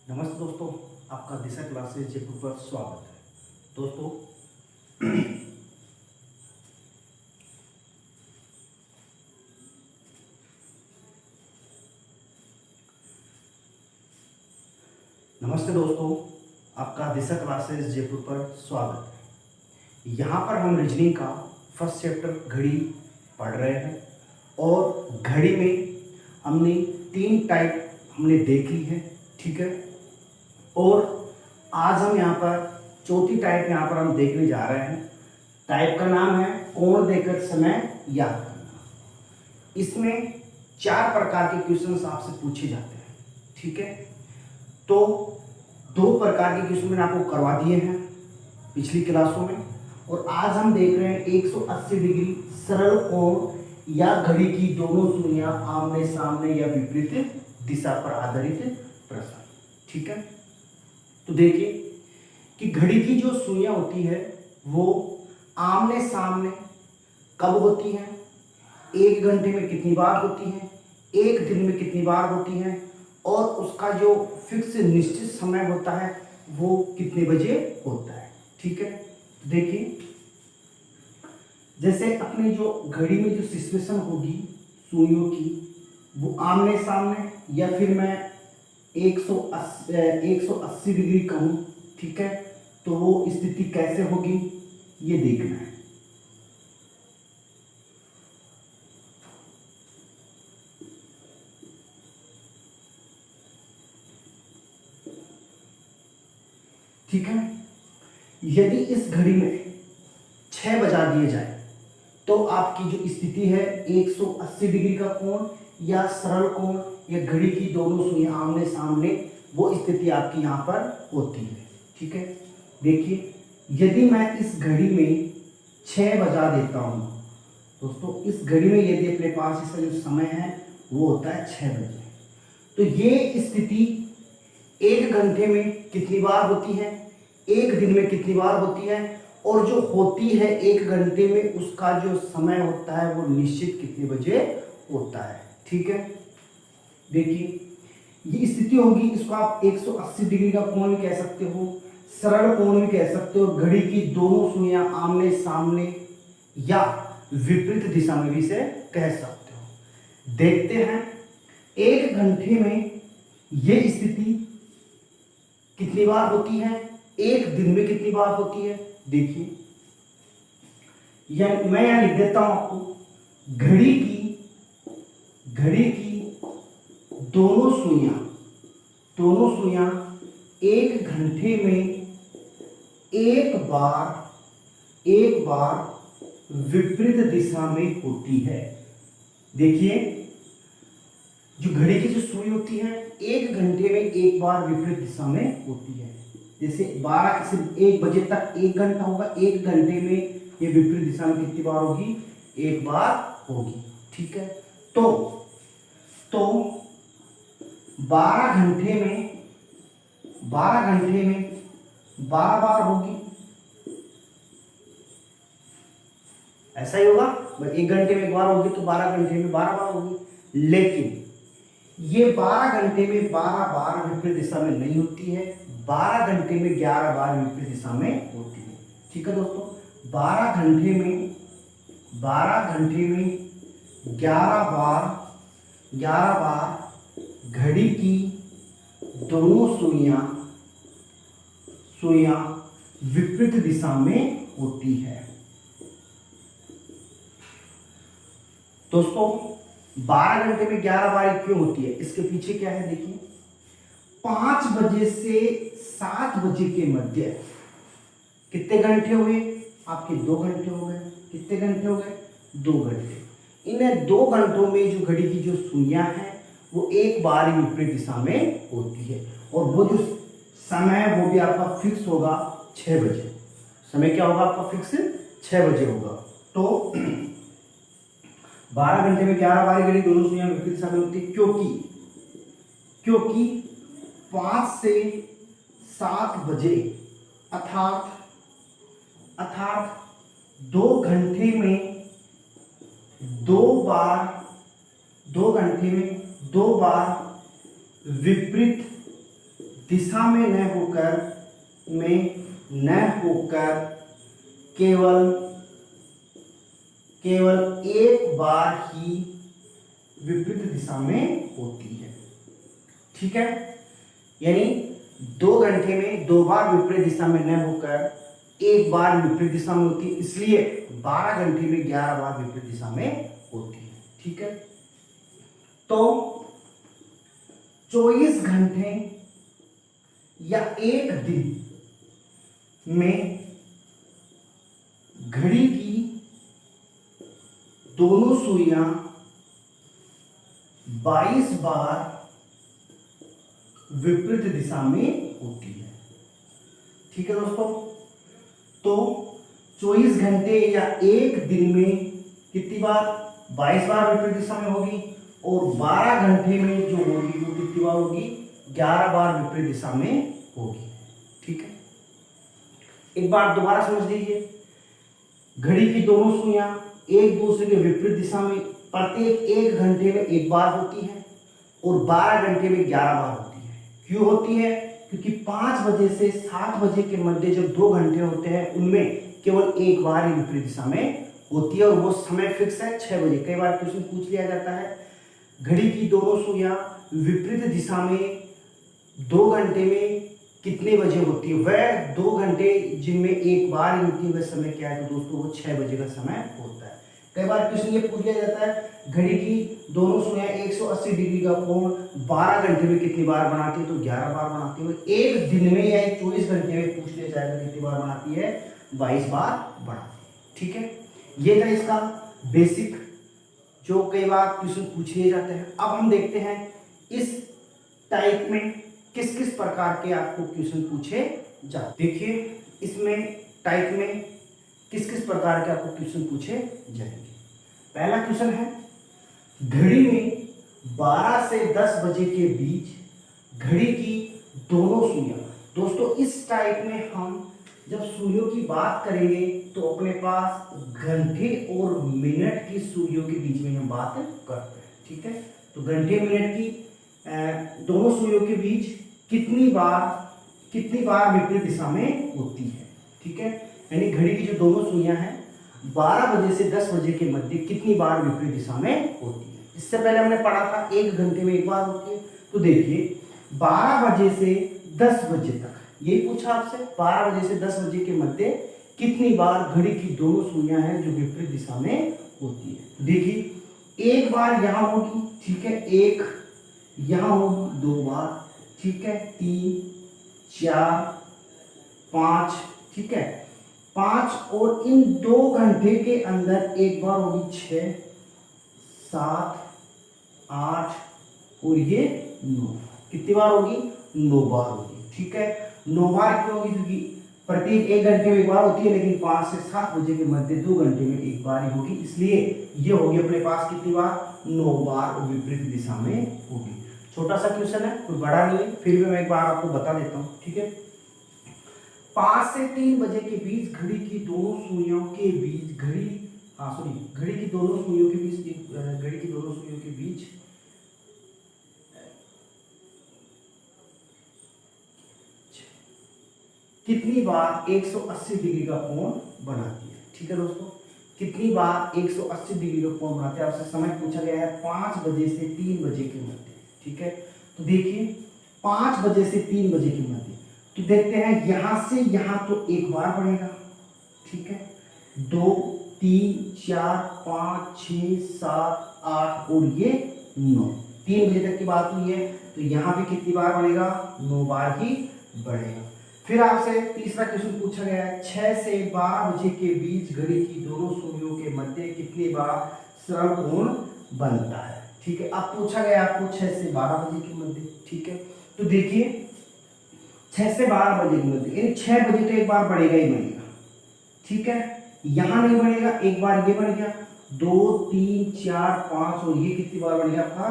नमस्ते दोस्तों, आपका दिशा क्लासेस जयपुर पर स्वागत है। दोस्तों नमस्ते दोस्तों, आपका दिशा क्लासेस जयपुर पर स्वागत है। यहाँ पर हम रीजनिंग का फर्स्ट चैप्टर घड़ी पढ़ रहे हैं और घड़ी में हमने 3 टाइप हमने देख ली है, ठीक है। और आज हम यहाँ पर चौथी टाइप यहाँ पर हम देखने जा रहे हैं। टाइप का नाम है कोण देकर समय याद करना। इसमें 4 प्रकार के क्वेश्चंस आपसे पूछे जाते हैं, ठीक है। तो 2 प्रकार के क्वेश्चन मैंने आपको करवा दिए हैं पिछली क्लासों में, और आज हम देख रहे हैं 180 डिग्री सरल कोण या घड़ी की दोनों सुइयां आमने सामने या विपरीत दिशा पर आधारित प्रश्न, ठीक है। तो देखिए कि घड़ी की जो सुइयां होती है वो आमने सामने कब होती हैं, 1 घंटे में कितनी बार होती हैं, 1 दिन में कितनी बार होती हैं, और उसका जो फिक्स निश्चित समय होता है वो कितने बजे होता है, ठीक है। देखिए जैसे अपने जो घड़ी में जो सिचुएशन होगी सुइयों की वो आमने सामने या फिर मैं 180 डिग्री कहूँ, ठीक है। तो वो स्थिति कैसे होगी ये देखना है। ठीक है, यदि इस घड़ी में 6 बजा दिए जाए तो आपकी जो स्थिति है 180 डिग्री का कोण या सरल कोण या घड़ी की दोनों सुइयां आमने सामने, वो स्थिति आपकी यहाँ पर होती है, ठीक है। देखिए यदि मैं इस घड़ी में 6 बजा देता हूँ दोस्तों, इस घड़ी में यदि अपने पास इसका जो समय है वो होता है 6 बजे, तो ये स्थिति 1 घंटे में कितनी बार होती है, 1 दिन में कितनी बार होती है, और जो होती है 1 घंटे में उसका जो समय होता है वो निश्चित कितने बजे होता है, ठीक है। देखिए ये स्थिति होगी, इसको आप 180 डिग्री का कोण भी कह सकते हो, सरल कोण भी कह सकते हो, घड़ी की दोनों सुइयां आमने सामने या विपरीत दिशा में भी इसे कह सकते हो। देखते हैं 1 घंटे में ये स्थिति कितनी बार होती है, 1 दिन में कितनी बार होती है। देखिए मैं यहां लिख देता हूं आपको, घड़ी की दोनों सुइयां 1 घंटे में एक बार विपरीत दिशा में होती है। देखिए जो घड़ी की जो सुई होती है 1 घंटे में एक बार विपरीत दिशा में होती है। जैसे 12 से 1 बजे तक 1 घंटा होगा, 1 घंटे में ये विपरीत दिशा में कितनी बार होगी, 1 बार होगी, ठीक है। तो 12 घंटे में 12 बार होगी, ऐसा ही होगा। 1 घंटे में 1 बार होगी तो 12 घंटे में 12 बार होगी, लेकिन ये 12 घंटे में 12 बार विपरीत दिशा में नहीं होती है, 12 घंटे में 11 बार विपरीत दिशा में होती है, ठीक है दोस्तों। 12 घंटे में 11 बार घड़ी की दोनों सुइयां विपरीत दिशा में होती है। दोस्तों 12 घंटे में 11 बार क्यों होती है, इसके पीछे क्या है देखिए। 5 बजे से 7 बजे के मध्य कितने घंटे हुए आपके, 2 घंटे हो गए। कितने घंटे हो गए, 2 घंटे। इन 2 घंटों में जो घड़ी की जो सुइयां हैं वो एक बार ही विपरीत दिशा में होती है, और वो जो समय है वो भी आपका फिक्स होगा 6 बजे। समय क्या होगा आपका फिक्स 6 बजे होगा। तो 12 घंटे में 11 बार घड़ी दोनों सुइयां विपरीत दिशा में होती है, क्योंकि 5 से 7 बजे अर्थात 2 घंटे में 2 बार विपरीत दिशा में न होकर केवल एक बार ही विपरीत दिशा में होती है। ठीक है, यानी 2 घंटे में 2 बार विपरीत दिशा में न होकर एक बार विपरीत दिशा में होती है, इसलिए 12 घंटे में 11 बार विपरीत दिशा में होती है। ठीक है, तो 24 घंटे या एक दिन में घड़ी की दोनों सुइयां 22 बार विपरीत दिशा में होती है। ठीक है दोस्तों, तो 24 घंटे या एक दिन में कितनी बार? 22 बार विपरीत दिशा में होगी, और 12 घंटे में जो होगी वो कितनी बार होगी? 11 बार विपरीत दिशा में होगी। ठीक है, एक बार दोबारा समझ लीजिए, घड़ी की दोनों सुइयां एक दूसरे के विपरीत दिशा में प्रत्येक 1 घंटे में एक बार होती है, और 12 घंटे में 11 बार होती है। क्यों होती है? क्योंकि 5 बजे से 7 बजे के मध्य जब 2 घंटे होते हैं उनमें केवल एक बार ही विपरीत दिशा में होती है, और वो समय फिक्स है 6 बजे। कई बार क्वेश्चन पूछ लिया जाता है, घड़ी की दोनों सुइयां विपरीत दिशा में 2 घंटे में कितने बजे होती है? वह 2 घंटे जिनमें एक बार ही होती है, वह समय क्या है? तो दोस्तों वो 6 बजे का समय होता है। कई बार क्वेश्चन ये पूछ लिया जाता है, घड़ी की दोनों सुइयां 180 डिग्री का कोण 12 घंटे में कितनी बार बनाती है? तो 11 बार बनाती है। एक दिन में या 24 घंटे में पूछ लिया जाएगा कितनी बार बनाती है? 22 बार बनाती है। ठीक है, ये था इसका बेसिक, जो कई बार क्वेश्चन पूछ लिए जाते हैं। अब हम देखते हैं इस टाइप में किस किस प्रकार के आपको क्वेश्चन पूछे जाते। देखिए इसमें टाइप में किस किस प्रकार के आपको क्वेश्चन पूछे जाएंगे। पहला क्वेश्चन है, घड़ी में 12 से 10 बजे के बीच घड़ी की दोनों सुइयां। दोस्तों इस टाइप में हम जब सुइयों की बात करेंगे तो अपने पास घंटे और मिनट की सुइयों के बीच में हम बात करते हैं। ठीक है, तो घंटे मिनट की दोनों सुइयों के बीच कितनी बार विपरीत दिशा में होती है। ठीक है, यानी घड़ी की जो दोनों सुइयां हैं 12 बजे से 10 बजे के मध्य कितनी बार विपरीत दिशा में होती है। इससे पहले हमने पढ़ा था 1 घंटे में एक बार होती है। तो देखिए 12 बजे से 10 बजे तक, यही पूछा आपसे, 12 बजे से 10 बजे के मध्य कितनी बार घड़ी की दोनों सुइयां हैं जो विपरीत दिशा में होती है। तो देखिए एक बार यहां होगी, ठीक है, एक यहां होगी 2 बार, ठीक है, 3 4 5, ठीक है, 5, और इन 2 घंटे के अंदर एक बार होगी 6 7 8 और ये 9। कितनी बार होगी? 9 बार होगी। ठीक है, 9 बार क्यों होगी? क्योंकि प्रत्येक 1 घंटे में एक बार होती है, लेकिन 5 से 7 बजे के मध्य 2 घंटे में एक बार ही होगी, इसलिए ये होगी अपने पास कितनी बार? 9 बार विपरीत दिशा में होगी। छोटा सा क्वेश्चन है, कोई बड़ा नहीं है, फिर भी मैं एक बार आपको बता देता हूँ। ठीक है, 5 से 3 बजे के बीच घड़ी की दोनों सुइयों के बीच घड़ी की दोनों सुइयों के बीच कितनी बार 180 डिग्री का कोण बनाती है। ठीक है दोस्तों, कितनी बार 180 डिग्री का कोण बनाती है? आपसे समय पूछा गया है 5 बजे से 3 बजे के मध्य। ठीक है, तो देखिए 5 बजे से 3 बजे के मध्य, तो देखते हैं यहां से यहां तो एक बार बढ़ेगा। ठीक है, 2 3 4 5 6 7 8 और ये 9, 3 बजे तक की बात हुई है, तो यहां भी कितनी बार बढ़ेगा? 9 बार ही बढ़ेगा। फिर आपसे तीसरा क्वेश्चन पूछा गया है, 6 से 12 बजे के बीच घड़ी की दोनों सुइयों के मध्य कितनी बार सरल कोण बनता है। ठीक है, अब पूछा गया आपको 6 से 12 बजे के मध्य। ठीक है, तो देखिए 6 से 12 बजे के मध्य, यानी 6 बजे तो एक बार बढ़ेगा ही बढ़ेगा। ठीक है, यहां नहीं बढ़ेगा, एक बार ये बढ़ गया, 2 3 4 5 और ये कितनी बार बढ़ गया आपका?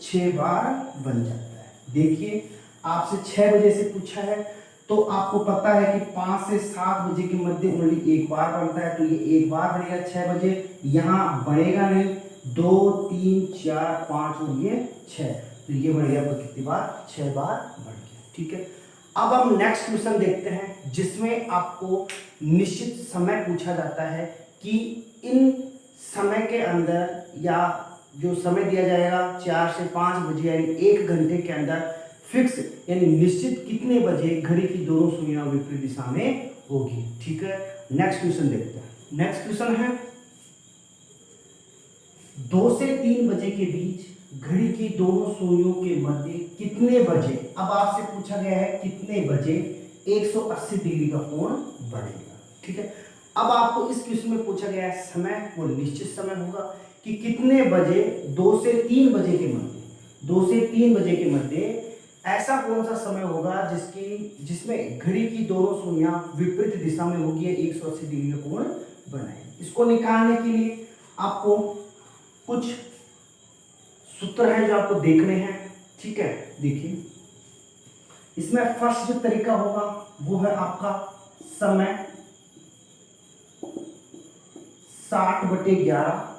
6 बार बन जाता है। देखिए आपसे 6 बजे से पूछा है, तो आपको पता है कि 5 से 7 बजे के मध्य ओनली एक बार बनता है, तो ये एक बार बढ़ेगा 6 बजे, यहाँ बढ़ेगा नहीं, 2 3 4 5 और ये 6, तो ये बढ़ गया आपको कितनी बार? 6 बार बढ़ गया। ठीक है। अब हम नेक्स्ट क्वेश्चन देखते हैं जिसमें आपको निश्चित समय पूछा जाता है कि इन समय के अंदर या जो समय दिया जाएगा 4 से 5 बजे यानी 1 घंटे के अंदर फिक्स यानी निश्चित कितने बजे घड़ी की दोनों सुइयां विपरीत दिशा में होगी। ठीक है, नेक्स्ट क्वेश्चन देखते हैं। नेक्स्ट क्वेश्चन है 2 से 3 बजे के बीच घड़ी की दोनों सुइयों के मध्य कितने बजे, अब आपसे पूछा गया है कितने बजे 180 डिग्री का कोण बढ़ेगा। ठीक है, अब आपको इस क्वेश्चन में पूछा गया है समय, वो निश्चित समय होगा कि कितने बजे 2 से 3 बजे के मध्य, 2 से 3 बजे के मध्य ऐसा कौन सा समय होगा जिसमें घड़ी की दोनों सुइयां विपरीत दिशा में होगी, 180 डिग्री का कोण बनाएगी। इसको निकालने के लिए आपको कुछ सूत्र हैं जो आपको देखने हैं। ठीक है, देखिए इसमें फर्स्ट जो तरीका होगा वो है आपका समय 60/11।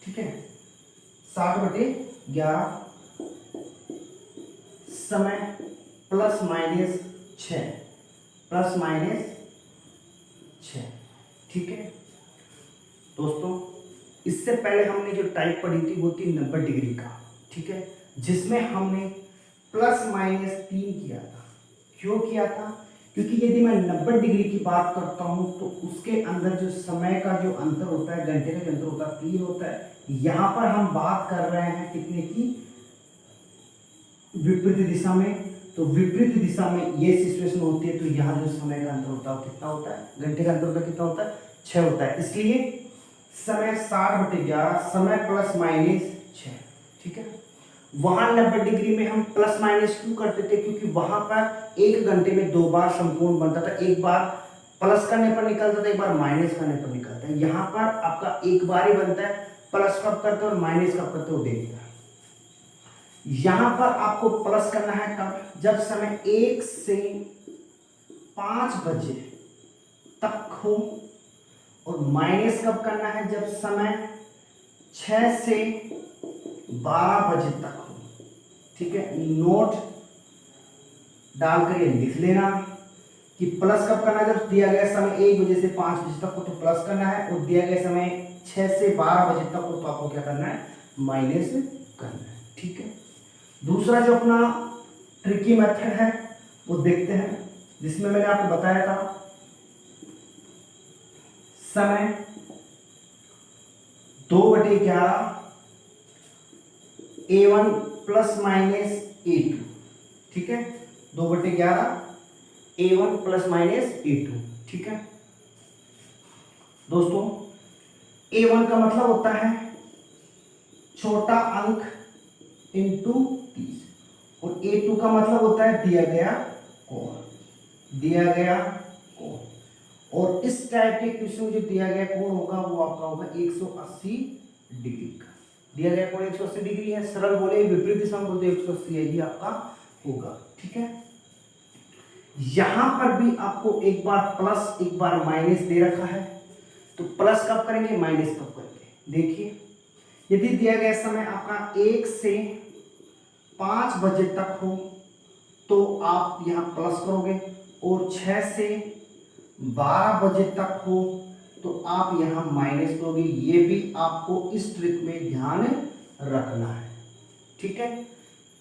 ठीक है, 60/11 समय ±6 ±6। ठीक है दोस्तों, इससे पहले हमने जो टाइप पढ़ी थी वो थी 90 डिग्री का। ठीक है, जिसमें हमने ±3 किया था। क्यों किया था? क्योंकि यदि मैं 90 डिग्री की बात करता हूं तो उसके अंदर जो समय का जो अंतर होता है, घंटे का जो अंतर होता है 3 होता है। यहां पर हम बात कर रहे हैं कितने की, विपरीत दिशा में। तो विपरीत दिशा में ये सिचुएशन होती है तो यहाँ जो समय का अंतर होता है कितना होता है, घंटे का अंतर होता है कितना होता है, 6 होता है। इसलिए समय 60/11 समय ±6। ठीक है, वहां 90 डिग्री में हम प्लस माइनस क्यों करते थे? क्योंकि वहां पर 1 घंटे में 2 बार संपूर्ण बनता था, एक बार प्लस करने पर निकलता था, एक बार माइनस करने पर निकलता है। यहाँ पर आपका एक बार ही बनता है, प्लस कब करते हो और माइनस कब करते हो देखते हैं। यहां पर आपको प्लस करना है कब? जब समय 1 से 5 बजे तक हो, और माइनस कब करना है? जब समय 6 से 12 बजे तक हो। ठीक है, नोट डालकर ये लिख लेना कि प्लस कब करना है? जब दिया गया समय 1 बजे से 5 बजे तक हो तो प्लस करना है, और दिया गया समय 6 से 12 बजे तक हो तो आपको क्या करना है? माइनस करना है। ठीक है, दूसरा जो अपना ट्रिकी मेथड है वो देखते हैं, जिसमें मैंने आपको बताया था समय 2/11 A1 ±A2। ठीक है, 2/11 A1 ±A2। ठीक है दोस्तों, A1 का मतलब होता है छोटा अंक इंटू 30, और A2 का मतलब होता है दिया गया कोण, दिया गया कोण। और इस टाइप के क्वेश्चन में जो दिया गया कोण होगा वो आपका होगा 180 डिग्री का। दिया गया कोण 180 डिग्री है, सरल बोले विपरीत दिशा में बोलते 180 यही आपका होगा। ठीक है, यहां पर भी आपको एक बार प्लस एक बार माइनस दे रखा है, तो प्लस कब करेंगे, माइनस कब करेंगे। देखिए, यदि दिया गया समय आपका 1 से 5 बजे तक हो तो आप यहां प्लस करोगे, और 6 से 12 बजे तक हो तो आप यहां माइनस करोगे। ये भी आपको इस ट्रिक में ध्यान रखना है। ठीक है,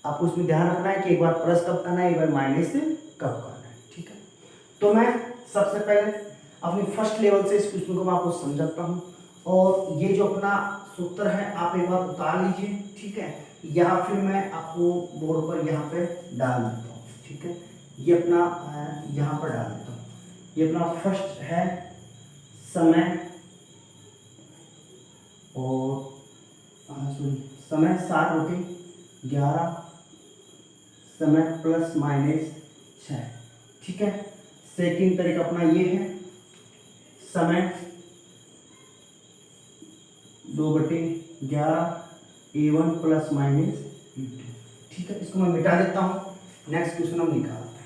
आपको इसमें ध्यान रखना है कि एक बार प्लस कब करना है, एक बार माइनस कब करना है। ठीक है, तो मैं सबसे पहले अपनी फर्स्ट लेवल से इस क्वेश्चन को मैं आपको समझाता हूं, और ये जो अपना सूत्र है आप एक बार उतार लीजिए। ठीक है, या फिर मैं आपको बोर्ड पर यहाँ पे डाल देता हूँ। ठीक है, ये अपना यहाँ पर डाल देता हूँ। ये अपना फर्स्ट है समय, और समय 60/11 समय ±6। ठीक है, सेकंड तरीका अपना ये है समय 2/11 A1 ±A2। ठीक है, इसको मैं मिटा देता हूं, नेक्स्ट क्वेश्चन हम निकालते हैं।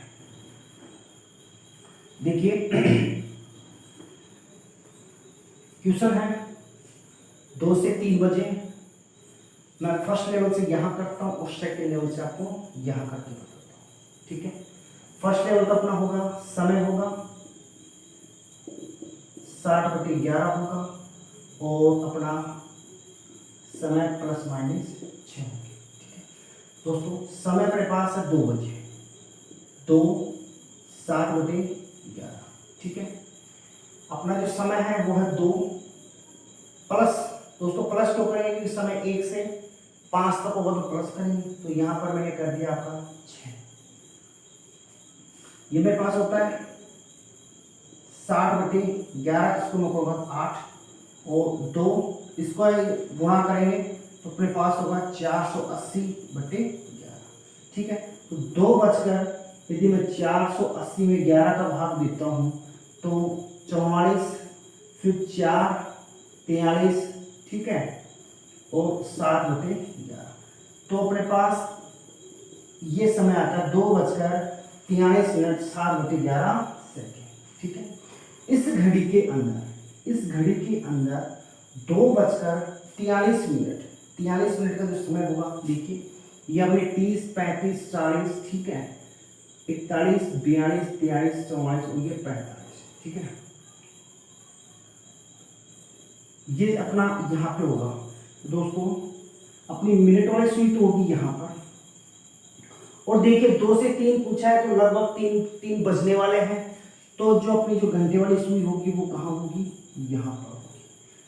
देखिए क्वेश्चन है 2 से 3 बजे, मैं फर्स्ट लेवल से यहां करता हूं और सेकंड लेवल से आपको यहां करके बताता हूं। ठीक है। फर्स्ट लेवल का अपना होगा समय होगा 60/11 होगा और अपना समय प्लस माइनस 6 होगी। ठीक है दोस्तों, समय अपने पास है 2 बजे, 2 60/11। ठीक है, अपना जो समय है वो है 2 प्लस, दोस्तों प्लस क्यों करेंगे क्योंकि समय 1 से 5 तक होगा तो प्लस करेंगे। तो यहां पर मैंने कर दिया आपका 6। ये मेरे पास होता है 60/11, इसको मैं होगा 8 और 2 इसको गुणा करेंगे तो अपने पास होगा 480/11। ठीक है, तो 2 बचकर यदि मैं 480 में 11 का भाग देता हूं तो 44, फिर 4 43, ठीक है, और 7/11। तो अपने पास ये समय आता है 2:43 7/11 सेकेंड। ठीक है, इस घड़ी के अंदर 2:43 43 का जो समय होगा, देखिए ये अपने 30 35 40, ठीक है, 41 42 43 44 और ये 45। ठीक है, ये अपना यहाँ पे होगा दोस्तों, अपनी मिनट वाली सुई तो होगी यहाँ पर। और देखिए 2 से 3 पूछा है तो लगभग 3 बजने वाले हैं, तो जो अपनी जो घंटे वाली सुई होगी वो कहाँ होगी, यहाँ पर होगी।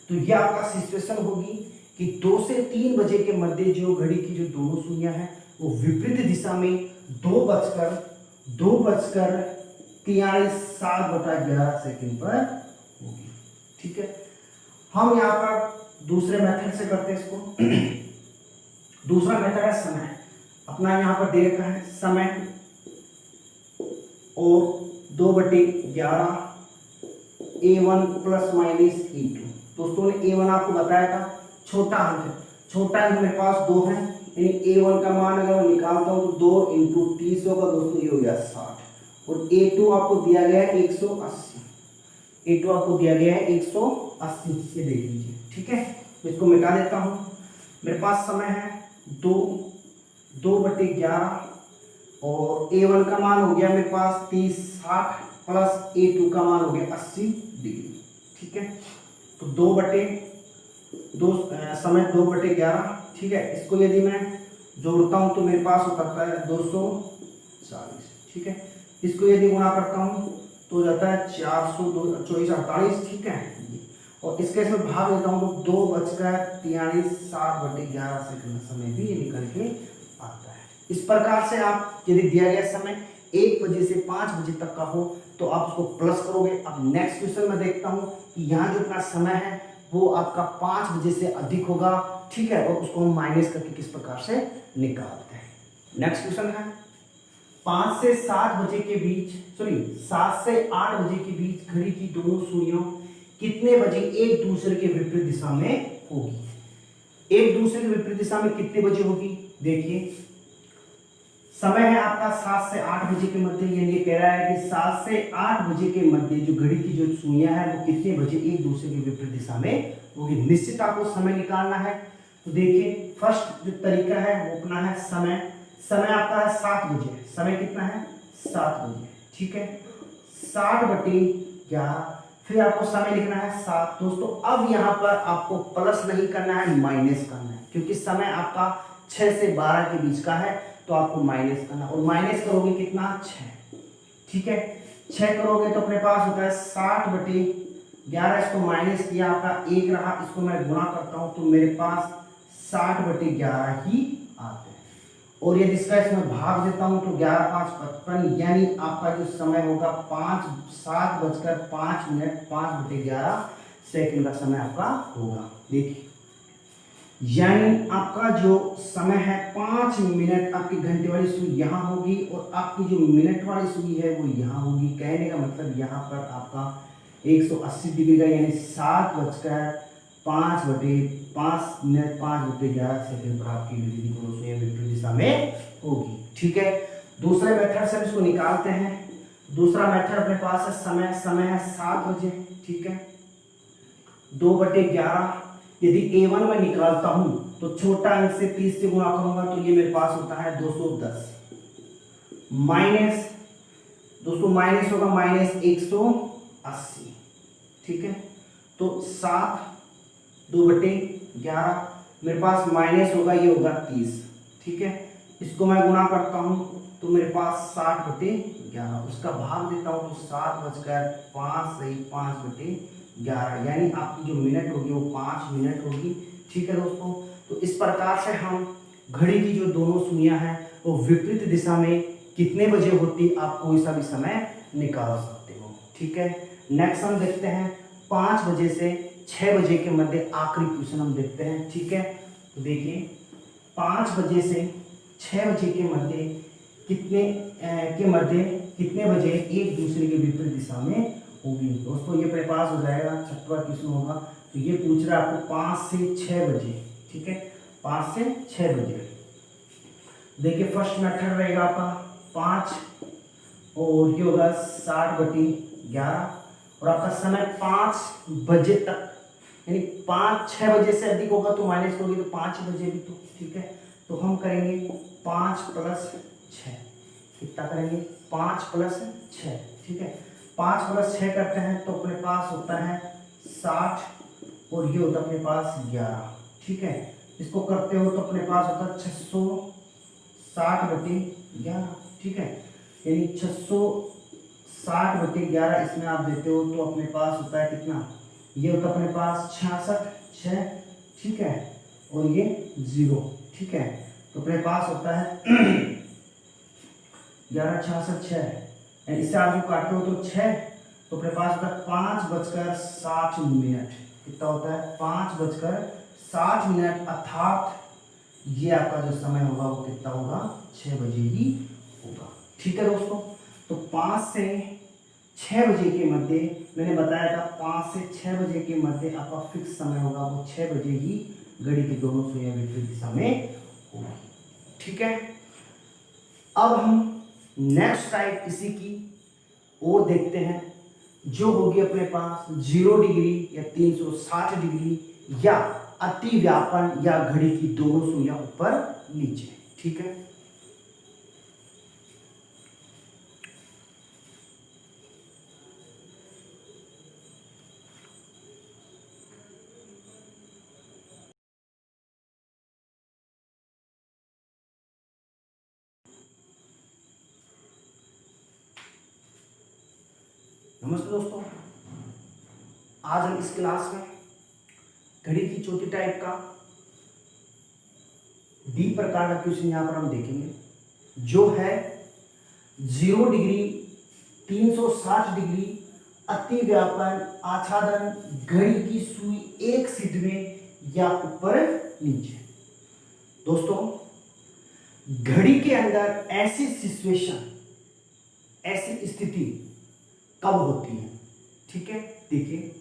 तो यह आपका सिचुएशन होगी कि 2 से 3 बजे के मध्य जो घड़ी की जो दोनों सुइयां हैं वो विपरीत दिशा में 2:43 7/11 सेकेंड पर होगी। ठीक है, हम यहाँ पर दूसरे मेथड से करते हैं इसको। दूसरा मेथड है समय। अपना यहाँ पर दे रखा है समय और 2/11 A1 प्लस माइनस A2। दोस्तों ने A1 आपको बताया था छोटा अंक है, छोटा अंक मेरे पास 2 है, यानी A1 का मान अगर मैं निकालता हूँ तो 2 × 30 होगा दोस्तों, ये हो गया 60। और A2 आपको दिया गया है 180, A2 आपको दिया गया है 180, ये देख लीजिए। ठीक है, इसको मिटा देता हूँ। मेरे पास समय है 2/11 और A1 का मान हो गया मेरे पास 30 60 प्लस A2 का मान हो गया 80 डिग्री। ठीक है, तो 2/2 समय 2/11। ठीक है, इसको यदि मैं जोड़ता हूं तो मेरे पास हो सकता है 240। ठीक है, इसको यदि गुणा करता हूं तो हो जाता है 424 48। ठीक है, और इसके इसमें भाग लेता हूं तो 2:43 7/11 सेकंड समय भी ये निकल के आता है। इस प्रकार से आप यदि दिया गया समय 1 बजे से 5 बजे तक का हो तो आप उसको प्लस करोगे। अब नेक्स्ट क्वेश्चन में देखता हूं कि यहाँ जो अपना समय है वो आपका 5 बजे से अधिक होगा। ठीक है, और उसको हम माइनस करके किस प्रकार से निकालते हैं। नेक्स्ट क्वेश्चन है 5 से 7 बजे के बीच, 7 से 8 बजे के बीच घड़ी की दोनों सुइयों कितने बजे एक दूसरे के विपरीत दिशा में होगी। एक दूसरे के विपरीत दिशा में कितने बजे होगी, देखिए समय है आपका 7 से 8 बजे के मध्य, यानी ये कह रहा है कि 7 से 8 बजे के मध्य जो घड़ी की जो सुइयां है वो कितने बजे एक दूसरे के विपरीत दिशा में होगी। निश्चित आपको समय निकालना है। तो देखिए फर्स्ट जो तरीका है वो अपना है समय आपका है 7 बजे, समय कितना है 7 बजे। ठीक है, 60/11, फिर आपको समय लिखना है 7। दोस्तों अब यहाँ पर आपको प्लस नहीं करना है, माइनस करना है, क्योंकि समय आपका 6 से 12 के बीच का है तो आपको माइनस करना, और माइनस करोगे कितना 6। ठीक है, 6 करोगे तो अपने पास होता है 60/11, इसको माइनस किया आपका 1 रहा, इसको मैं गुणा करता हूं तो मेरे पास 60/11 ही आते हैं। और यदि इसका इसमें भाग देता हूं तो 11 5 55, यानी आपका जो समय होगा 7:05 5/11 सेकंड का समय आपका होगा। देखिए यानी आपका जो समय है 5 मिनट, आपकी घंटे वाली सुई यहाँ होगी और आपकी जो मिनट वाली सुई है वो यहाँ होगी। कहने का मतलब यहाँ पर आपका 180 डिग्री का, यानी 7:05 5/11 सेकंड पर आपकी घड़ी की दोनों सुइयां विपरीत दिशा में होगी। ठीक है, दूसरे मेथड से हम इसको निकालते हैं। दूसरा मेथड अपने पास है समय है 7 बजे। ठीक है, 2/11, यदि A1 में निकालता हूं तो छोटा अंक से 30 से गुणा करूंगा तो ये मेरे पास होता है 210 माइनस, दोस्तों माइनस होगा -180, ठीक है। तो 7/2/11, मेरे पास माइनस होगा, ये होगा 30, ठीक है। इसको मैं गुणा करता हूँ तो मेरे पास 60/11, उसका भाग देता हूँ तो 7 बजकर 5 सही 5/11, यानी आपकी जो मिनट होगी वो 5 मिनट होगी, ठीक है दोस्तों। तो इस प्रकार से हम घड़ी की जो दोनों सुइयां हैं वो विपरीत दिशा में कितने बजे होती, आप कोई सा भी समय निकाल सकते हो, ठीक है। नेक्स्ट हम देखते हैं 5 बजे से 6 बजे के मध्य, आखिरी क्वेश्चन हम देखते हैं, ठीक है। तो देखिए 5 बजे से 6 बजे के मध्य कितने बजे एक दूसरे के विपरीत दिशा में होगी। दोस्तों ये अपने पास हो जाएगा, 6वां क्वेश्चन होगा। तो ये पूछ रहा है आपको 5 से 6 बजे, ठीक है, 5 से 6 बजे। देखिए फर्स्ट मेथड रहेगा आपका 5 और ये होगा 60/11, और आपका समय 5 बजे तक, यानी 5-6 बजे से अधिक होगा तो माइनस होगी, तो 5 बजे भी, तो ठीक है। तो हम करेंगे 5 + 6, कितना करेंगे 5 + 6, ठीक है। 5 + 6 करते हैं तो अपने पास होता है 60, और ये होता है अपने पास 11, ठीक है। इसको करते हो तो अपने पास होता है 660/11, ठीक है, यानी 660/11 इसमें आप देते हो तो अपने पास होता है कितना, ये होता है अपने पास 66/6, ठीक है, और ये 0, ठीक है। तो अपने पास होता है 11 66, इससे आप जो काटते हो तो 6, तो अपने पास होता है 5:60, कितना होता है 5:60, अर्थात ये आपका जो समय होगा वो कितना होगा 6 बजे ही होगा, ठीक है दोस्तों। तो 5 से 6 बजे के मध्य, मैंने बताया था 5 से 6 बजे के मध्य आपका फिक्स समय होगा, वो 6 बजे ही घड़ी की दोनों सुइयां विपरीत दिशा में होगी, ठीक है। अब हम नेक्स्ट टाइप इसी की और देखते हैं, जो होगी अपने पास 0 डिग्री या 360 डिग्री, या अति व्यापन, या घड़ी की दोनों सुइयां ऊपर नीचे, ठीक है। नमस्ते दोस्तों, आज हम इस क्लास में घड़ी की चौथी टाइप का डी प्रकार का क्वेश्चन यहां पर हम देखेंगे, जो है 0 डिग्री 360 डिग्री अति व्यापन आच्छादन घड़ी की सुई एक सिद्ध में या ऊपर नीचे। दोस्तों घड़ी के अंदर ऐसी सिचुएशन, ऐसी स्थिति कब होती है, ठीक है। देखिए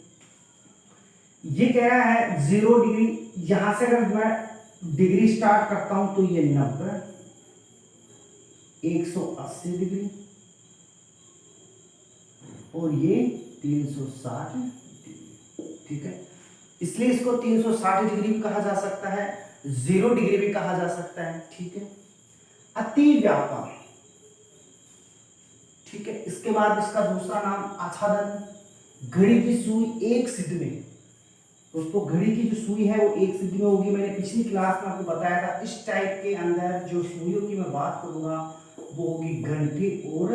ये कह रहा है 0 डिग्री, यहां से अगर मैं डिग्री स्टार्ट करता हूं तो ये 90, 180 डिग्री, और ये 360 डिग्री, ठीक है। इसलिए इसको 360 डिग्री भी कहा जा सकता है, 0 डिग्री भी कहा जा सकता है, ठीक है। अति व्यापक, ठीक है। इसके बाद इसका दूसरा नाम आच्छादन, घड़ी की सुई एक सिद्ध में। दोस्तों घड़ी की जो सुई है वो एक सिद्ध में होगी, मैंने पिछली क्लास में आपको बताया था। इस टाइप के अंदर जो सुइयों की मैं बात करूंगा वो होगी घंटे और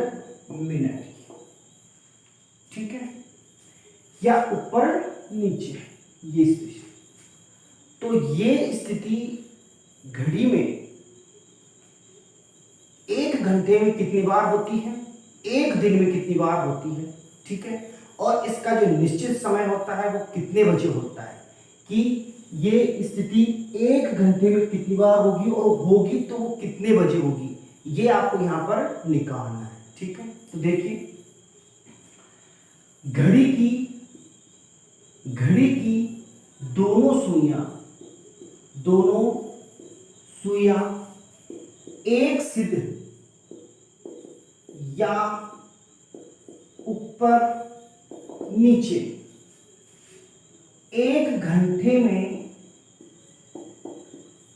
मिनट की, ठीक है, या ऊपर नीचे, ये स्थिति। तो ये स्थिति घड़ी में 1 घंटे में कितनी बार होती है, 1 दिन में कितनी बार होती है, ठीक है। और इसका जो निश्चित समय होता है वो कितने बजे होता है, कि ये स्थिति 1 घंटे में कितनी बार होगी, और होगी तो वो कितने बजे होगी, ये आपको यहां पर निकालना है, ठीक है। तो देखिए घड़ी की दोनों सुइयां एक सिद्ध या ऊपर नीचे 1 घंटे में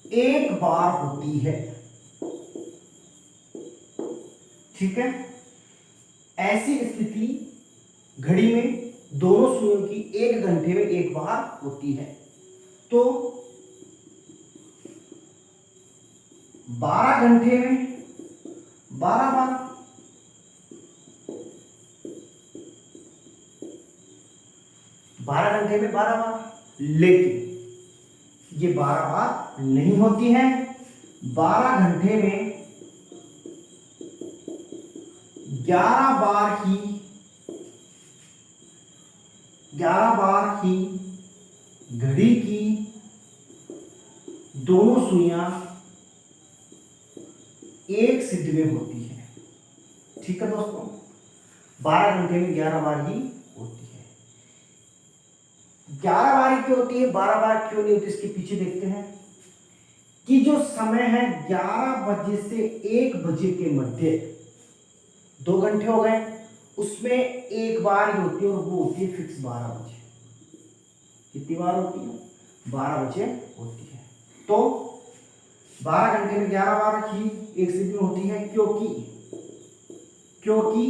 1 बार होती है, ठीक है। ऐसी स्थिति घड़ी में दोनों सुइयों की 1 घंटे में एक बार होती है। तो 12 घंटे में 12 बार, 12 घंटे में 12 बार, लेकिन ये 12 बार नहीं होती है। 12 घंटे में 11 बार ही घड़ी की दोनों सुइयां एक सिद्ध में होती है। ठीक है दोस्तों, 12 घंटे में 11 बार ही होती है। 11 बार ही क्यों होती है, 12 बार क्यों नहीं होती, इसके पीछे देखते हैं कि जो समय है 11 बजे से 1 बजे के मध्य 2 घंटे हो गए, उसमें एक बार ही होती है और वो होती है फिक्स 12 बजे। कितनी बार होती है, 12 बजे होती है। तो 12 घंटे में 11 बार ही एक सिद्ध में होती है, क्योंकि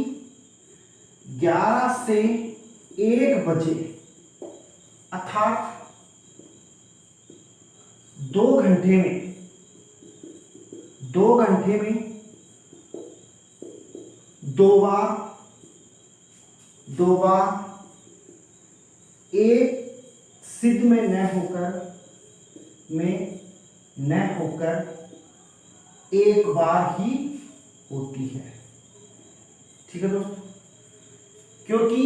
11 से 1 बजे अर्थात 2 घंटे में 2 बार एक सिद्ध में न होकर एक बार ही होती है। ठीक है दोस्तों, क्योंकि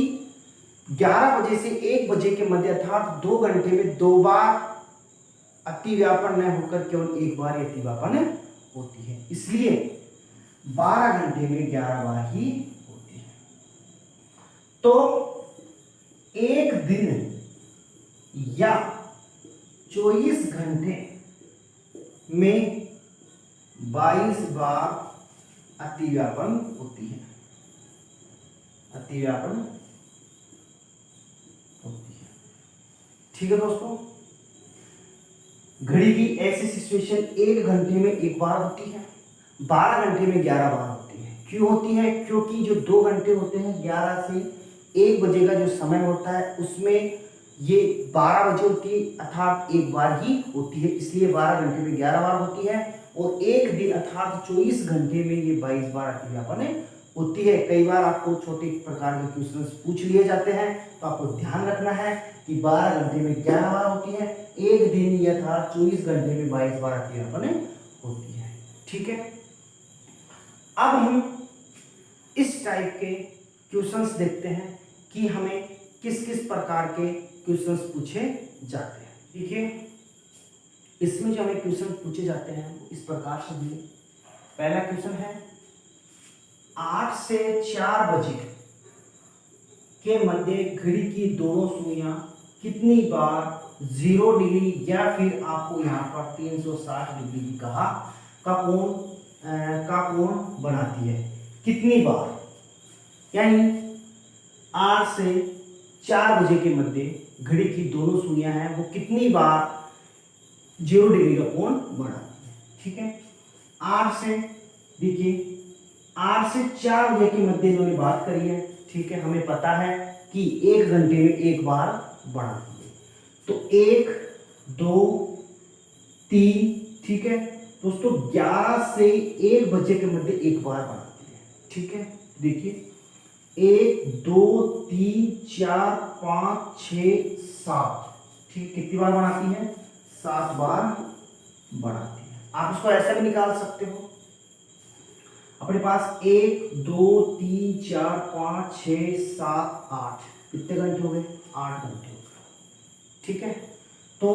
11 बजे से 1 बजे के मध्य अर्थात 2 घंटे में 2 बार अतिव्यापन न होकर केवल एक बार अतिव्यापन होती है, इसलिए 12 घंटे में 11 बार ही होती है। तो एक दिन या 24 घंटे में 22 बार अतिव्यापन होती है, ठीक है दोस्तों। घड़ी की ऐसी सिचुएशन 1 घंटे में एक बार होती है, 12 घंटे में 11 बार होती है। क्यों होती है, क्योंकि जो 2 घंटे होते हैं 11 से 1 बजे का जो समय होता है उसमें ये 12 बजे होती है अर्थात एक बार ही होती है, इसलिए 12 घंटे में 11 बार होती है। और एक दिन अर्थात 24 घंटे में ये 22 बार अतिव्यापन होती है। कई बार आपको छोटे प्रकार के क्वेश्चंस पूछ लिए जाते हैं, तो आपको ध्यान रखना है कि 12 घंटे में 11 बार होती है, एक दिन या था 24 घंटे में 22 बार अतिव्यापन होती है। ठीक है, अब हम इस टाइप के क्वेश्चंस देखते हैं कि हमें किस किस प्रकार के क्वेश्चंस पूछे जाते हैं। देखिए, इसमें जो हमें क्वेश्चन पूछे जाते हैं इस प्रकार से दिए। पहला क्वेश्चन है 8 से 4 बजे के मध्य घड़ी की दोनों सुइयां कितनी बार 0 डिग्री या फिर आपको यहाँ पर 360 डिग्री की कहा का कोण बनाती है, कितनी बार, यानी 8 से 4 बजे के मध्य घड़ी की दोनों सुइयां हैं वो कितनी बार 0 डिग्री का कोण बनाती है। ठीक है, 8 से देखिए 8 से 4 बजे के मध्य इन्होंने बात करी है। ठीक है, हमें पता है कि 1 घंटे में एक बार बढ़ाती है, तो 1 2 3। ठीक है दोस्तों, 11 से 1 बजे के मध्य एक बार बढ़ाती है। ठीक है, देखिए 1 2 3 4 5 6 7। ठीक, कितनी बार बनाती है, 7 बार बढ़ाती है। आप इसको ऐसा भी निकाल सकते हो, अपने पास 1 2 3 4 5 6 7 8, कितने घंटे हो गए, 8 घंटे हो गए। ठीक है, तो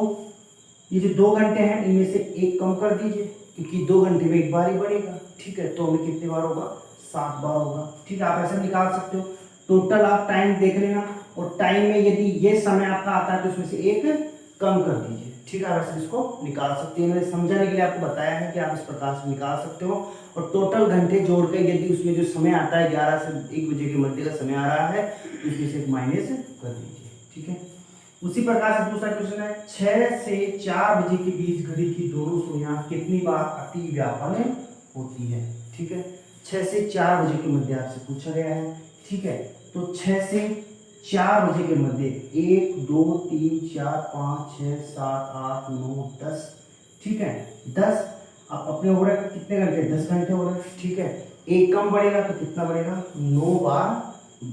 ये जो 2 घंटे हैं इनमें से एक कम कर दीजिए, क्योंकि 2 घंटे में एक बार ही बढ़ेगा। ठीक है, तो हमें कितने बार होगा, 7 बार होगा। ठीक है, आप ऐसे निकाल सकते हो। टोटल आप टाइम देख लेना, और टाइम में यदि ये समय आपका आता है तो उसमें से एक कम कर दीजिए। ठीक है, वैसे इसको निकाल सकते हैं। मैंने समझाने के लिए आपको बताया है कि आप इस प्रकार से निकाल सकते हो। और टोटल घंटे जोड़कर यदि उसमें जो समय आता है 11 से 1 बजे के मध्य का समय आ रहा है, तो उसमें से माइनस कर दीजिए। ठीक है, उसी प्रकार से दूसरा क्वेश्चन है 6 से 4 बजे के बीच घड़ी की दोनों सुइयां कितनी बार अतिव्यापन होती है। ठीक है, 6 से 4 बजे के मध्य आपसे पूछा गया है। ठीक है, तो 6 से 4 बजे के मध्य 1 2 3 4 5 6 7 8 9 10। ठीक है, 10। आप अपने हो रहा है कितने घंटे, 10 घंटे हो रहा है। ठीक है, एक कम बढ़ेगा तो कितना बढ़ेगा, 9 बार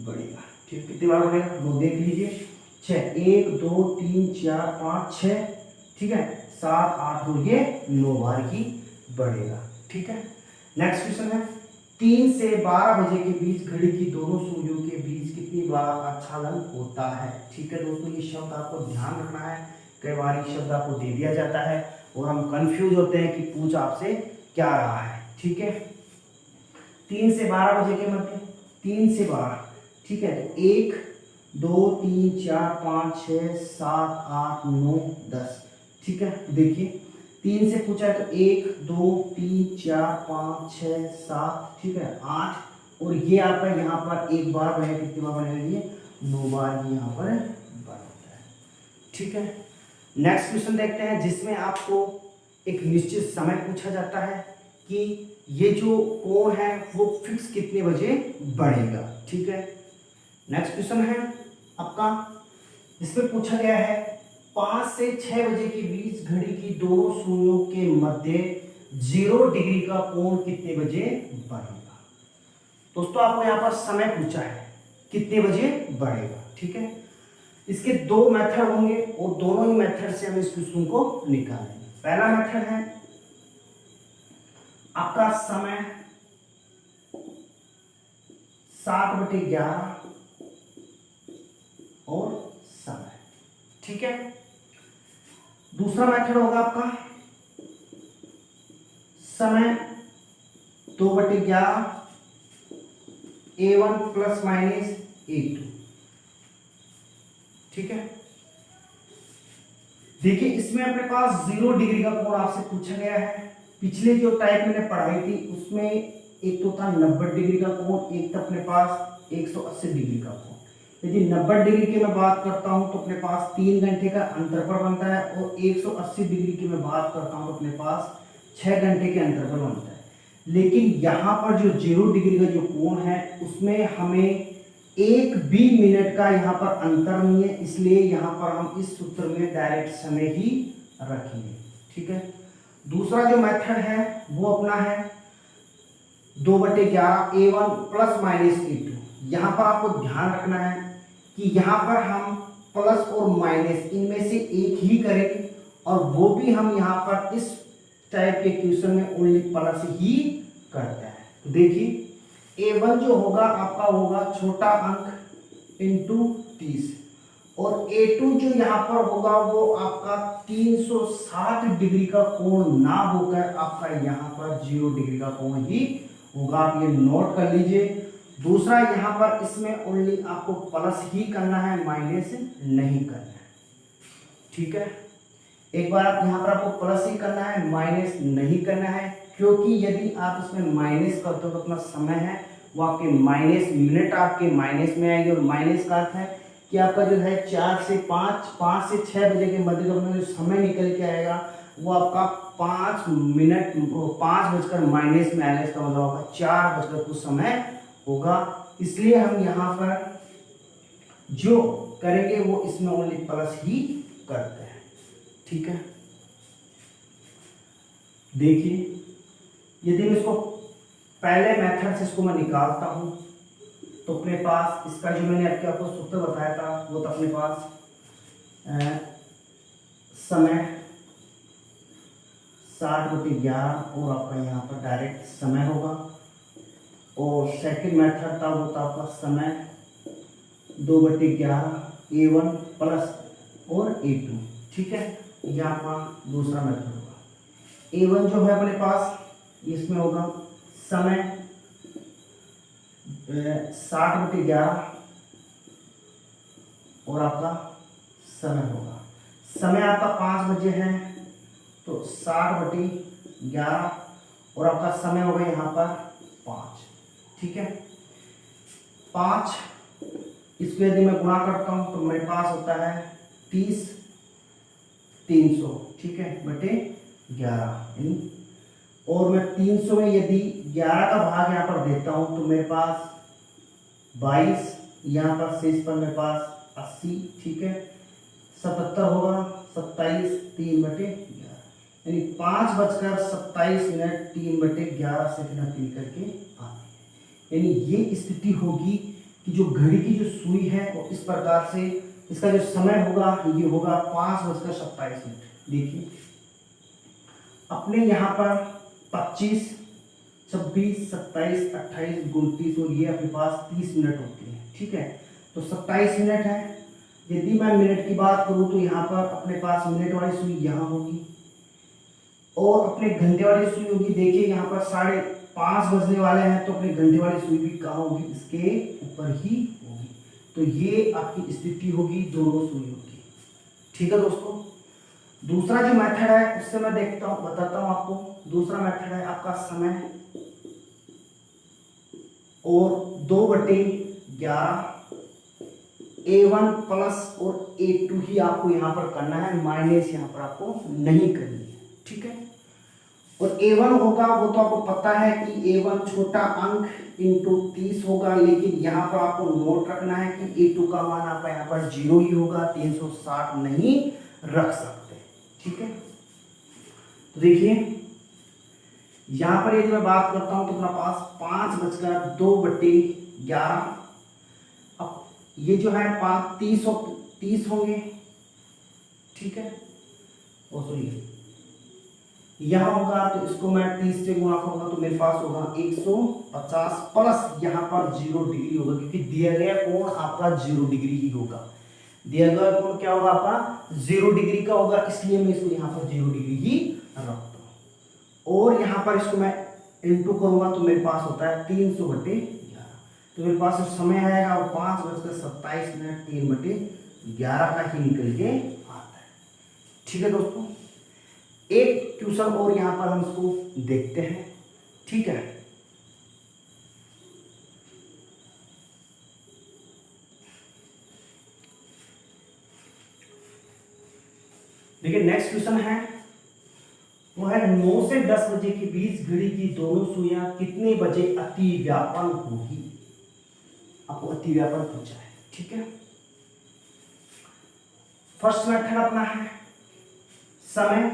बढ़ेगा। ठीक, कितनी बार बढ़ेगा, 9 देख लीजिए। 6 1 2 3 4 5 6, ठीक है, 7 8 और ये 9 बार ही बढ़ेगा। ठीक है, नेक्स्ट क्वेश्चन है 3 से 12 बजे के बीच घड़ी की दोनों सुइयों के बीच कितनी बार आच्छादन होता है। ठीक है दोस्तों, ये शब्द आपको ध्यान रखना है, कई बार ये शब्द आपको दे दिया जाता है और हम कंफ्यूज होते हैं कि पूछ आपसे क्या रहा है। ठीक है, 3 से 12 बजे के मध्य, 3 से 12, ठीक है, 1 2 3 4 5 6 7 8 9 10। ठीक है, देखिए 3 से पूछा है तो 1 2 3 4 5 6 7, ठीक है, 8 और ये आपका यहाँ पर एक बार बनेगा, कितनी बार बनेगा, ये 9 बार ही यहाँ पर बनता है। ठीक है, नेक्स्ट क्वेश्चन देखते हैं जिसमें आपको एक निश्चित समय पूछा जाता है कि ये जो कोण है वो फिक्स कितने बजे बढ़ेगा। ठीक है, नेक्स्ट क्वेश्चन है आपका जिसमें पूछा गया है 5 से 6 बजे के बीच घड़ी की दोनों सुइयों के मध्य 0 डिग्री का कोण कितने बजे बढ़ेगा। दोस्तों आपको यहाँ पर समय पूछा है कितने बजे बढ़ेगा। ठीक है, इसके दो मेथड होंगे और दोनों ही मेथड से हम इस क्वेश्चन को निकालेंगे। पहला मेथड है आपका समय 7/11 और समय। ठीक है, दूसरा मेथड होगा आपका समय 2/11 A1 प्लस माइनस A2। ठीक है, देखिए इसमें अपने पास 0 डिग्री का कोण आपसे पूछा गया है। पिछले जो टाइप मैंने पढ़ाई थी उसमें एक तो था 90 डिग्री का कोण, एक था अपने पास 180 डिग्री का कोण। यदि 90 डिग्री की मैं बात करता हूं तो अपने पास 3 घंटे का अंतर पर बनता है और 180 डिग्री की मैं बात करता हूं तो अपने पास 6 घंटे के अंतर पर बनता है। लेकिन यहाँ पर जो 0 डिग्री का जो कोण है उसमें हमें 1 भी मिनट का यहाँ पर अंतर नहीं है, इसलिए यहाँ पर हम इस सूत्र में डायरेक्ट समय ही रखेंगे। ठीक है, दूसरा जो मेथड है वो अपना है 2/11 A1 प्लस माइनस A2। यहाँ पर आपको ध्यान रखना है कि यहाँ पर हम प्लस और माइनस इनमें से एक ही करेंगे और वो भी हम यहाँ पर इस टाइप के क्वेश्चन में ओनली प्लस ही करते हैं। तो देखिए A1 जो होगा आपका होगा छोटा अंक इंटू 30 और A2 जो यहाँ पर होगा वो आपका 360 डिग्री का कोण ना होकर आपका यहाँ पर 0 डिग्री का कोण ही होगा। आप ये नोट कर लीजिए। दूसरा यहाँ पर इसमें ओनली आपको प्लस ही करना है, माइनस नहीं करना है। ठीक है, एक बार आप यहाँ पर आपको प्लस ही करना है, माइनस नहीं करना है, क्योंकि यदि आप इसमें माइनस करते हो तो अपना समय है वो आपके माइनस मिनट आपके माइनस में आएगी और माइनस का अर्थ है कि आपका जो है 4 से 5 5 से 6 बजे के मध्य का जो समय निकल के आएगा वो आपका 5 मिनट 5 बजकर माइनस में आएगा। इसका मतलब होगा 4 बजकर कुछ समय होगा, इसलिए हम यहाँ पर जो करेंगे वो इसमें ओनली प्लस ही करते हैं। ठीक है, देखिए यदि मैं इसको पहले मेथड से इसको मैं निकालता हूं तो अपने पास इसका जो मैंने आपको सूत्र बताया था वो तो अपने पास समय 7/11 और आपका यहाँ पर डायरेक्ट समय होगा और सेकंड मेथड था वो था आपका समय 2/11 A1 प्लस और A2। ठीक है, यहाँ पर दूसरा मेथड होगा A1 जो है अपने पास इसमें होगा समय 60/11 और आपका समय होगा, समय आपका 5 बजे है तो 60/11 और आपका समय होगा यहाँ पर 5। ठीक है, 5 इसको यदि मैं गुणा करता हूँ तो मेरे पास होता है 30 300, ठीक है, बटे 11 और मैं 300 में यदि 11 का भाग यहाँ पर देता हूँ तो मेरे पास 22, यहाँ पर शेष पर मेरे पास 80, ठीक है। 77 होगा, 27, 3/11, यानी 5:27 3/11 सेकंड आप निकल के आते हैं। यानी ये स्थिति होगी कि जो घड़ी की जो सुई है वो इस प्रकार से, इसका जो समय होगा ये होगा 5:27। देखिए अपने यहाँ पर 25, 26, 27, 28, 29 और ये अपने पास 30 मिनट होती है, ठीक है। तो 27 मिनट है। यदि मैं मिनट की बात करूं तो यहाँ पर अपने पास मिनट वाली सुई यहाँ होगी और अपने घंटे वाली सुई होगी। देखिए यहाँ पर 5:30 बजने वाले हैं तो अपने घंटे वाली सुई भी कहाँ होगी, इसके ऊपर ही होगी। तो ये आपकी स्थिति होगी, दोनों सुई होगी, ठीक है दोस्तों। दूसरा जो मेथड है उससे मैं बताता हूँ आपको। दूसरा मेथड है आपका समय और 2/11 A1 प्लस और A2 ही आपको यहाँ पर करना है, माइनस यहाँ पर आपको नहीं करनी है, ठीक है। और A1 होगा वो तो आपको पता है कि A1 छोटा अंक इंटू 30 होगा, लेकिन यहाँ पर आपको नोट रखना है कि A2 का मान आपका यहाँ पर 0 ही होगा, 360 नहीं रख सकते, ठीक है। तो देखिए यहाँ पर यदि मैं बात करता हूँ तो अपना पास 5:02/11, अब ये जो है 30 होंगे, ठीक है। और सुनिए यहाँ होगा तो इसको मैं 30 से गुणा करूंगा तो मेरे पास होगा 150 प्लस यहाँ पर 0 डिग्री होगा, क्योंकि दिया गया कोण आपका 0 डिग्री ही होगा। दिया गया कोण क्या होगा आपका 0 डिग्री का होगा, इसलिए मैं इसको यहाँ पर 0 डिग्री ही रखता हूँ। और यहाँ पर इसको मैं इंटू करूंगा तो मेरे पास होता है 300/11। तो मेरे पास जो समय आएगा वो 5:27 3/11 का ही निकल के आता है, ठीक है दोस्तों। एक क्वेश्चन और यहाँ पर हम इसको देखते हैं, ठीक है। देखिए नेक्स्ट क्वेश्चन है वो है 9 से 10 बजे के बीच घड़ी की दोनों सुइयां कितने बजे अति व्यापन होगी। आपको अति व्यापन पूछा है, ठीक है। फर्स्ट मेथड अपना है समय,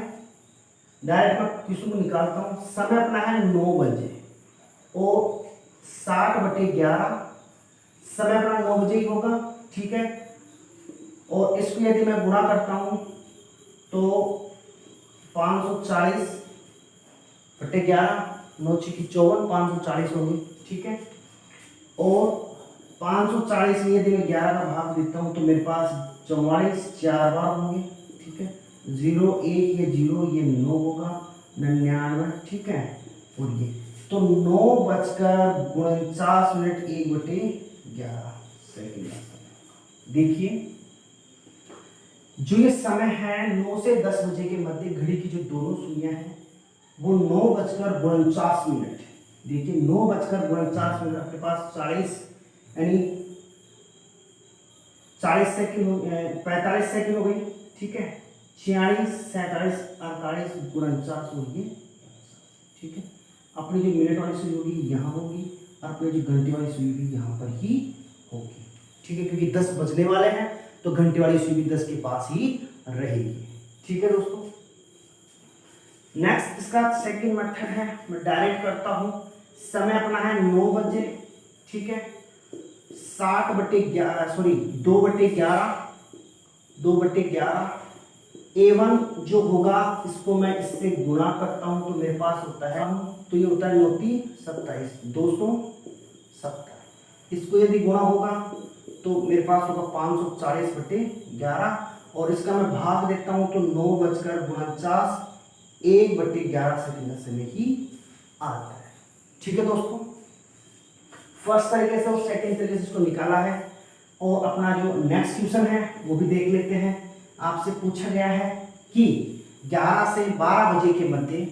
डायरेक्ट मैं क्वेश्चन को निकालता हूं। समय अपना है 9 बजे और 60/11, समय अपना 9 बजे ही होगा, ठीक है। और इसको यदि मैं गुणा करता हूं तो 540/11, 9 × 54, 540 होंगे, ठीक है। और 540 में यदि मैं 11 का भाग देता हूं तो मेरे पास 44 4 बार होंगे, ठीक है। 0 1 ये 0 ये 9 होगा, 99, ठीक है। और ये तो 9:49 1/11 सेकंड। देखिए जो ये समय है 9 से 10 बजे के मध्य घड़ी की जो दोनों सुइयां हैं वो 9:49। देखिए 9:49 आपके पास 40 यानी 40 सेकंड 45 सेकंड हो गई, ठीक है। 46 47 48 49 होगी, ठीक है। अपनी जो मिनट वाली सुई होगी यहाँ होगी और अपनी जो घंटे वाली सुई भी यहाँ पर ही होगी, ठीक है। क्योंकि 10 बजने वाले हैं तो घंटे वाली सुई भी 10 के पास ही रहेगी, ठीक है दोस्तों। नेक्स्ट इसका सेकंड मेथड है, मैं डायरेक्ट करता हूं। समय अपना है 9 बजे, ठीक है। 2/11 A1 जो होगा इसको मैं इससे गुणा करता हूं तो मेरे पास होता है, तो ये होता है 9 × 27 270। इसको यदि गुणा होगा तो मेरे पास होगा 540/11 और इसका मैं भाग देता हूं तो 9:49 1/11 सेकंड समय ही आता है, ठीक है दोस्तों। फर्स्ट तरीके से और सेकंड तरीके से इसको निकाला है। और अपना जो नेक्स्ट क्वेश्चन है वो भी देख लेते हैं। आपसे पूछा गया है कि 11 से 12 बजे के मध्य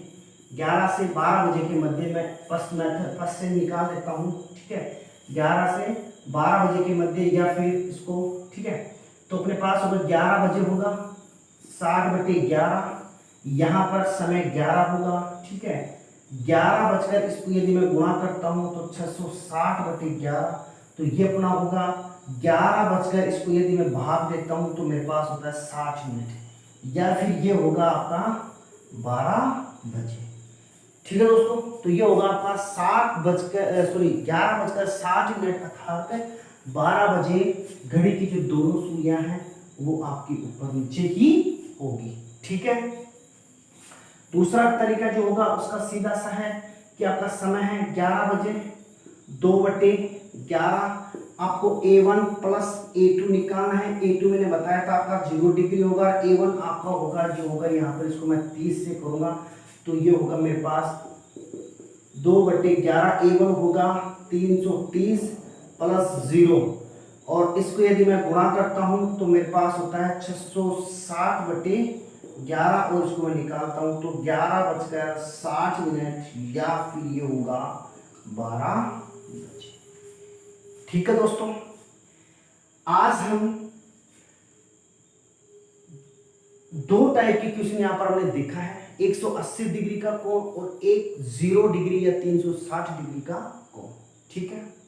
11 से 12 बजे के मध्य में फर्स्ट से निकाल देता हूं, ठीक है। 11 से 12 बजे के मध्य या फिर इसको, ठीक है। तो अपने पास होगा 11 बजे होगा 60/11, यहाँ पर समय 11 होगा, ठीक है। 11 बजकर इसको यदि मैं गुणा करता हूं तो 660/11, तो ये अपना होगा 11 बजकर इसको यदि मैं भाग देता हूं तो मेरे पास होता है 60 मिनट, या फिर ये होगा आपका 12 बजे। ठीक है दोस्तों, तो ये होगा आपका 11 बजकर 60 मिनट अर्थात 12 बजे घड़ी की जो दोनों सुइयां हैं वो आपकी ऊपर नीचे ही होगी। ठीक है, दूसरा तरीका जो होगा उसका सीधा सा है कि आपका समय है 11 बजे, 2/11, आपको A1 प्लस A2 निकालना है। A2 मैंने बताया था आपका 0 डिग्री होगा, A1 आपका होगा जो होगा यहाँ पर, इसको मैं 30 से करूंगा तो ये होगा मेरे पास 2/11, A1 होगा 330 प्लस 0, और इसको यदि मैं गुणा करता हूं तो मेरे पास होता है 660/11, और इसको मैं निकालता हूं तो 11 बजकर 60 मिनट, या फिर ये होगा 12 बजे। ठीक है दोस्तों, आज हम दो टाइप के क्वेश्चन यहां पर हमने देखा है, 180 डिग्री का कोण और एक 0 डिग्री या 360 डिग्री का कोण। ठीक है।